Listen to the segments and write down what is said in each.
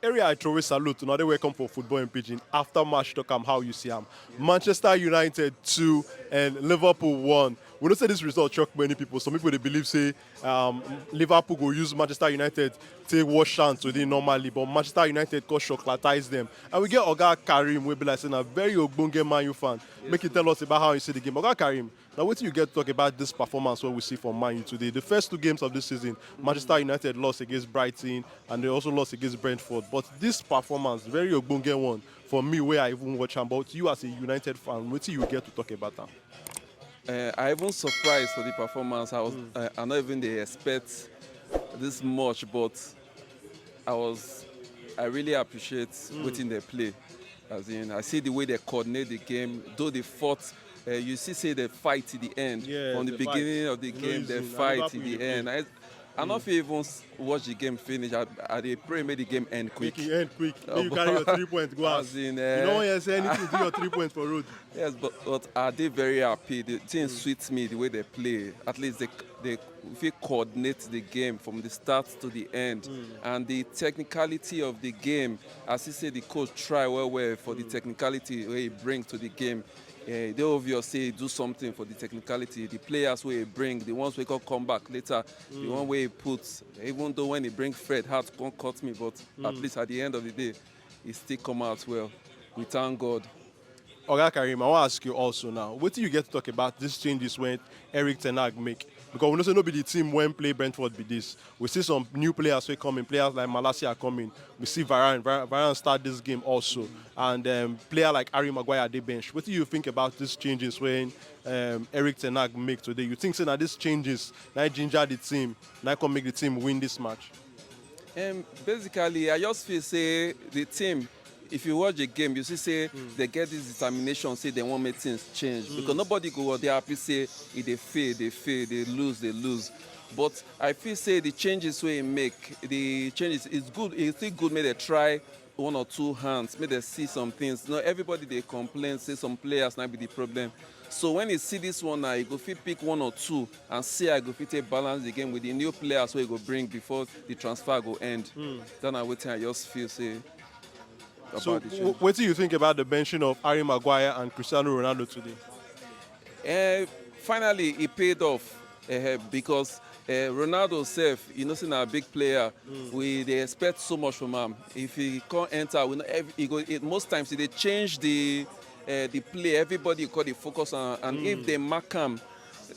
area I throw a salute to now they welcome for football in Pidgin. After match talk how you see them. Manchester United 2 and Liverpool 1. We don't say this result shock many people. Some people they believe say Liverpool go use Manchester United take wash chance today normally, but Manchester United go chocolatize them. And we get Oga Kareem, we be like saying a very Ogbonge Man U fan. Make you tell us about how you see the game. Oga Kareem, now what do you get to talk about this performance what we see from Man U today? The first two games of this season, Manchester United lost against Brighton and they also lost against Brentford. But this performance, very Ogbonge one for me where I even watch am. But you as a United fan, what do you get to talk about that? I even surprised for the performance. I not even they expect this much, but I really appreciate waiting they play. As in, I see the way they coordinate the game, though they fought. You see, say they fight to the end. Yeah, From the they beginning fight. of the You know, game, it's they in fight to Liverpool the you end. I not feel even watch the game finish. I dey pray make the game end quick. Make it end quick. Make you carry your 3 points, go out. As in, You don't want to say anything, do your 3 points for road. Yes, but are they very happy? The team suits me the way they play. At least they if you coordinate the game from the start to the end, and the technicality of the game. As you say, the coach try well for the technicality where he brings to the game. They obviously do something for the technicality. The players where he bring, the ones who can come back later, the one where he puts. Even though when he bring Fred, heart can't cut me, but at least at the end of the day, he still come out well. We thank God. Oga Karim, I want to ask you also now. What do you get to talk about these changes when Eric Ten Hag make? Because we know say no be the team when play Brentford be this. We see some new players who come in, players like Malacia are coming. We see Varane start this game also. And player like Harry Maguire at the bench. What do you think about these changes when Eric Ten Hag make today? You think that these changes now ginger the team, now can make the team win this match? Basically, I just feel say the team, if you watch the game, you see say they get this determination, say they want make things change. Because nobody go out there happy say if they fail, they lose. But I feel say the changes we make, the changes is good. It's still good. May they try one or two hands, may they see some things. Not everybody they complain, say some players might be the problem. So when you see this one now, you go fit pick one or two and see I go fit take balance the game with the new players where you go bring before the transfer go end. Then I wait I just feel say. So what do you think about the benching of Harry Maguire and Cristiano Ronaldo today? Finally, it paid off because Ronaldo self, you know, he's a big player. They expect so much from him. If he can't enter, most times they change the play. Everybody got the focus on, and if they mark him,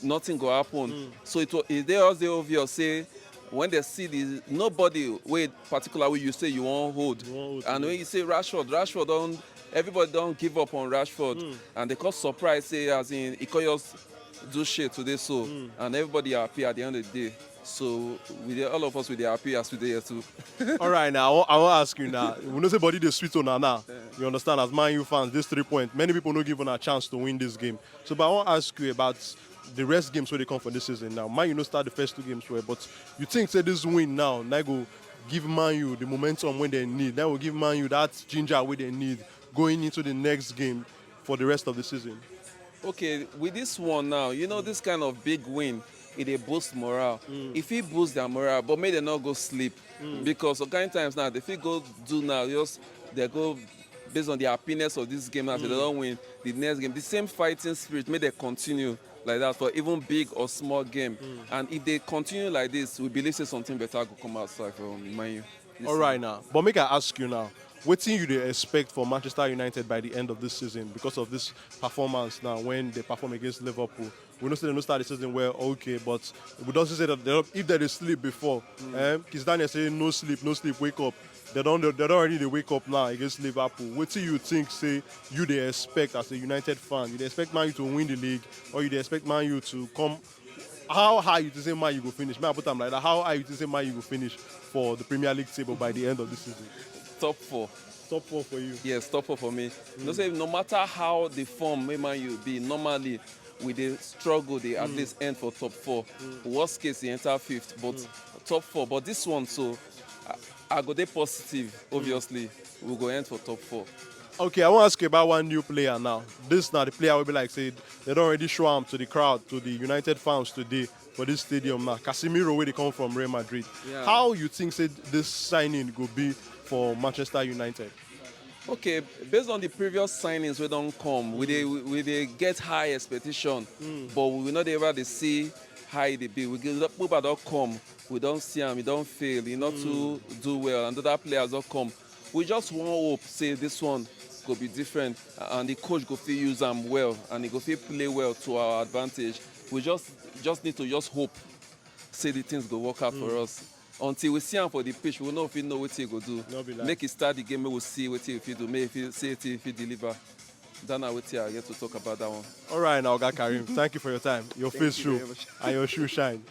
nothing go happen. So it was the obvious say. When they see this, nobody way particular way you say you won't hold. And when you say Rashford don't, everybody don't give up on Rashford. And they cause surprise say as in he could just do shit today so and everybody happy at the end of the day. So all of us we dey happy as we dey here too. All right, now I want to ask you now. We know say body the sweet on now. You understand? As Man U fans, this 3 points, many people don't give a chance to win this game. So, but I want to ask you about the rest games where they come for this season now. Man U start the first two games well, but you think say this win now go give Man U the momentum when they need. That will give Man U that ginger where they need going into the next game for the rest of the season. Okay, with this one now, you know this kind of big win, it boost morale. If it boosts their morale, but may they not go sleep. Because some kind of times now, if they go do now, just they go based on the happiness of this game now, so they don't win the next game. The same fighting spirit, may they continue like that for even big or small game. And if they continue like this, we believe say something better will come outside from Man U. All right now, but make I ask you now, what do you expect for Manchester United by the end of this season because of this performance now when they perform against Liverpool? We know they don't start the season well, okay, but we also say that if they sleep before, because Daniel say no sleep, wake up. They don't already they wake up now against Liverpool. What do you think say you they expect as a United fan? You they expect Man U to win the league or you they expect Man U to come? How high you to say Man U go finish? May I put them like that? How high you to say Man U go finish for the Premier League table by the end of the season? Top 4. Top 4 for you? Yes, top 4 for me. You know, say no matter how the form may Man U be, normally with the struggle, they at least end for top 4. Worst case, they enter 5th, but top 4. But this one, so I go there positive, obviously. We'll go end for top 4. Okay, I want to ask you about one new player now. This now the player will be like say they don't already show him to the crowd, to the United fans today for this stadium now. Casemiro, where they come from Real Madrid. Yeah. How you think say this signing could be for Manchester United? Okay, based on the previous signings we don't come, we dey get high expectation, but we will not able to see how they be. We get people don't come, we don't see them, we don't fail, he not to do well, and other players don't come. We just want hope, say this one go be different, and the coach go fit use them well, and he go fit play well to our advantage. We just need to just hope, say the things go work out for us. Until we see him for the pitch, we know if he know what he go do. No be lie. Make it start the game, we will see what he do. Make he see it if he deliver. Then I wait here, I get to talk about that one. All right, now, Kareem, thank you for your time. Your face you show very much. and your shoe shine.